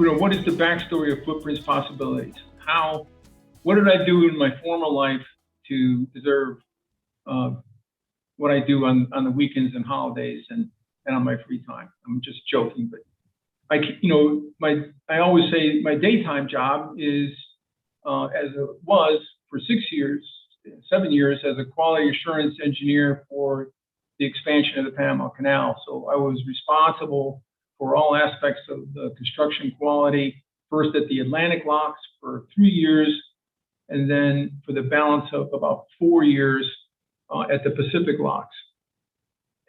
what is the backstory of Footprints Possibilities? What did I do in my former life to deserve what I do on the weekends and holidays and on my free time? I'm just joking, but I always say my daytime job is, as it was for 7 years, as a quality assurance engineer for the expansion of the Panama Canal. So I was responsible for all aspects of the construction quality, first at the Atlantic locks for 3 years, and then for the balance of about 4 years at the Pacific locks.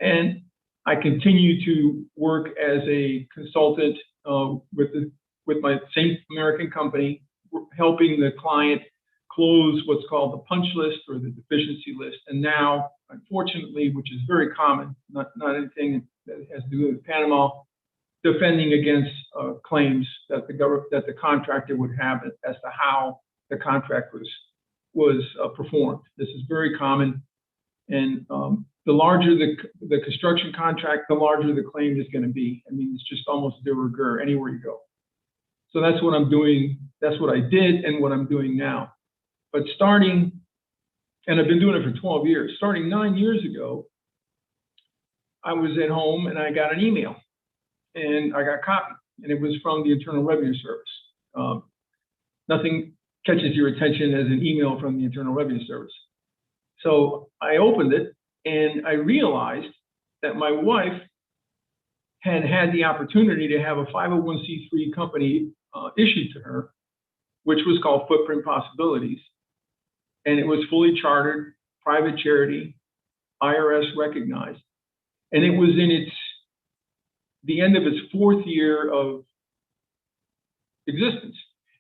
And I continue to work as a consultant with my same American company, helping the client close what's called the punch list or the deficiency list. And now, unfortunately, which is very common, not anything that has to do with Panama, defending against claims that the contractor would have as to how the contract was performed. This is very common, and the larger the construction contract, the larger the claim is going to be. I mean, it's just almost de rigueur anywhere you go. So that's what I'm doing. That's what I did and what I'm doing now. But and I've been doing it for 12 years. Starting 9 years ago, I was at home and I got an email, and I got copied, and it was from the Internal Revenue Service. Nothing catches your attention as an email from the Internal Revenue Service. So I opened it, and I realized that my wife had the opportunity to have a 501c3 company issued to her, which was called Footprint Possibilities. And it was fully chartered, private charity, IRS recognized. And it was in the end of its 4th year of existence.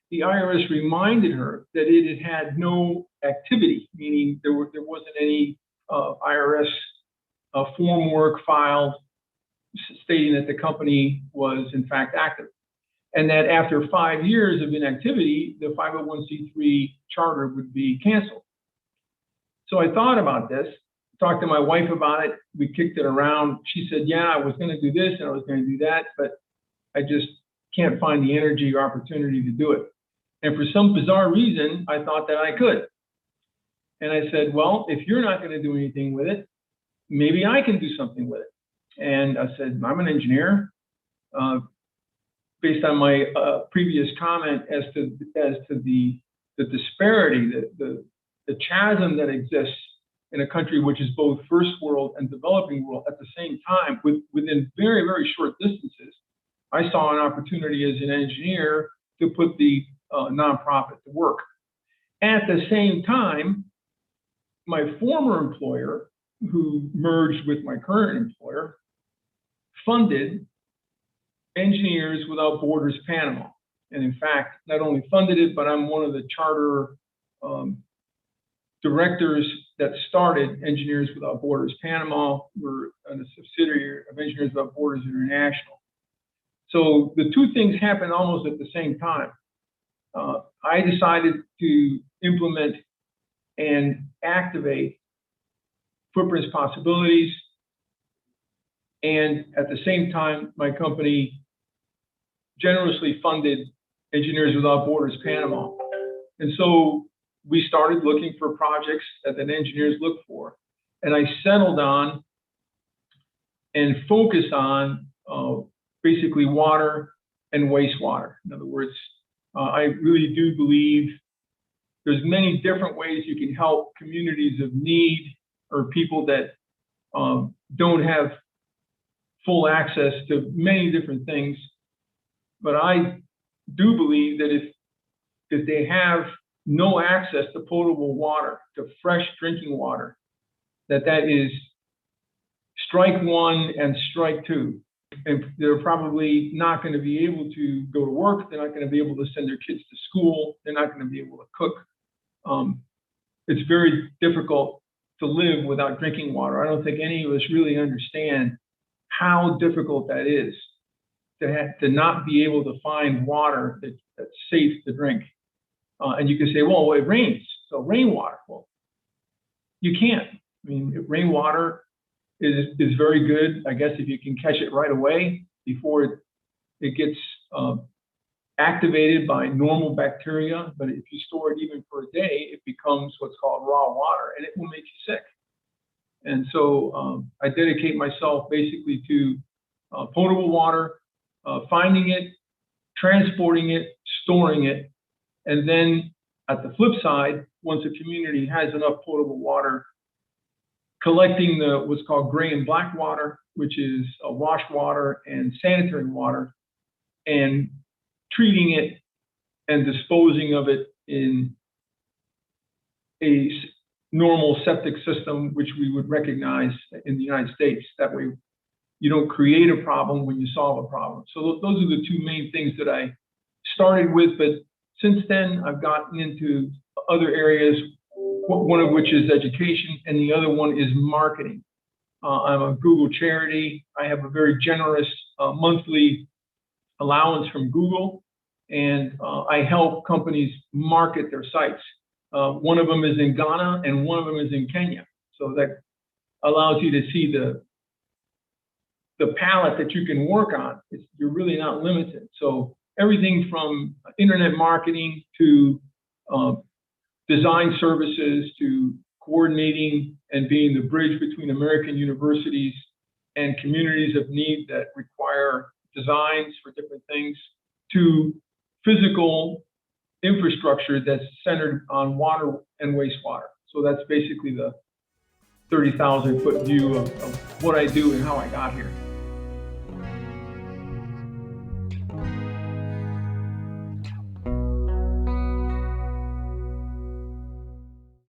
The IRS reminded her that it had no activity, meaning there wasn't any IRS form work filed stating that the company was in fact active. And that after 5 years of inactivity, the 501c3 charter would be canceled. So I thought about this, talked to my wife about it. We kicked it around. She said, yeah, I was going to do this and I was going to do that, but I just can't find the energy or opportunity to do it. And for some bizarre reason, I thought that I could. And I said, well, if you're not going to do anything with it, maybe I can do something with it. And I said, I'm an engineer. Based on my previous comment as to the disparity, the chasm that exists in a country which is both first world and developing world at the same time, within very, very short distances, I saw an opportunity as an engineer to put the nonprofit to work. At the same time, my former employer, who merged with my current employer, funded Engineers Without Borders Panama. And in fact, not only funded it, but I'm one of the charter directors that started Engineers Without Borders Panama. We're a subsidiary of Engineers Without Borders International. So the two things happened almost at the same time. I decided to implement and activate Footprints Possibilities, and at the same time, my company generously funded Engineers Without Borders Panama. And so we started looking for projects that engineers look for. And I settled on and focused on basically water and wastewater. In other words, I really do believe there's many different ways you can help communities of need or people that don't have full access to many different things. But I do believe that if they have no access to potable water, to fresh drinking water, that is strike one and strike two. And they're probably not going to be able to go to work. They're not going to be able to send their kids to school. They're not going to be able to cook. It's very difficult to live without drinking water. I don't think any of us really understand how difficult that is to not be able to find water that's safe to drink. And you can say, well, it rains, so rainwater. Well, you can't. I mean, rainwater is very good, I guess, if you can catch it right away before it gets activated by normal bacteria, but if you store it even for a day, it becomes what's called raw water, and it will make you sick. And so I dedicate myself basically to potable water, finding it, transporting it, storing it, and then at the flip side, once a community has enough potable water, collecting the what's called gray and black water, which is wash water and sanitary water, and treating it and disposing of it in a normal septic system, which we would recognize in the United States. That way, you don't create a problem when you solve a problem. So those are the two main things that I started with, but since then, I've gotten into other areas, one of which is education, and the other one is marketing. I'm a Google charity. I have a very generous monthly allowance from Google, and I help companies market their sites. One of them is in Ghana, and one of them is in Kenya. So that allows you to see the palette that you can work on. You're really not limited. So everything from internet marketing to design services to coordinating and being the bridge between American universities and communities of need that require designs for different things, to physical infrastructure that's centered on water and wastewater. So that's basically the 30,000-foot view of what I do and how I got here.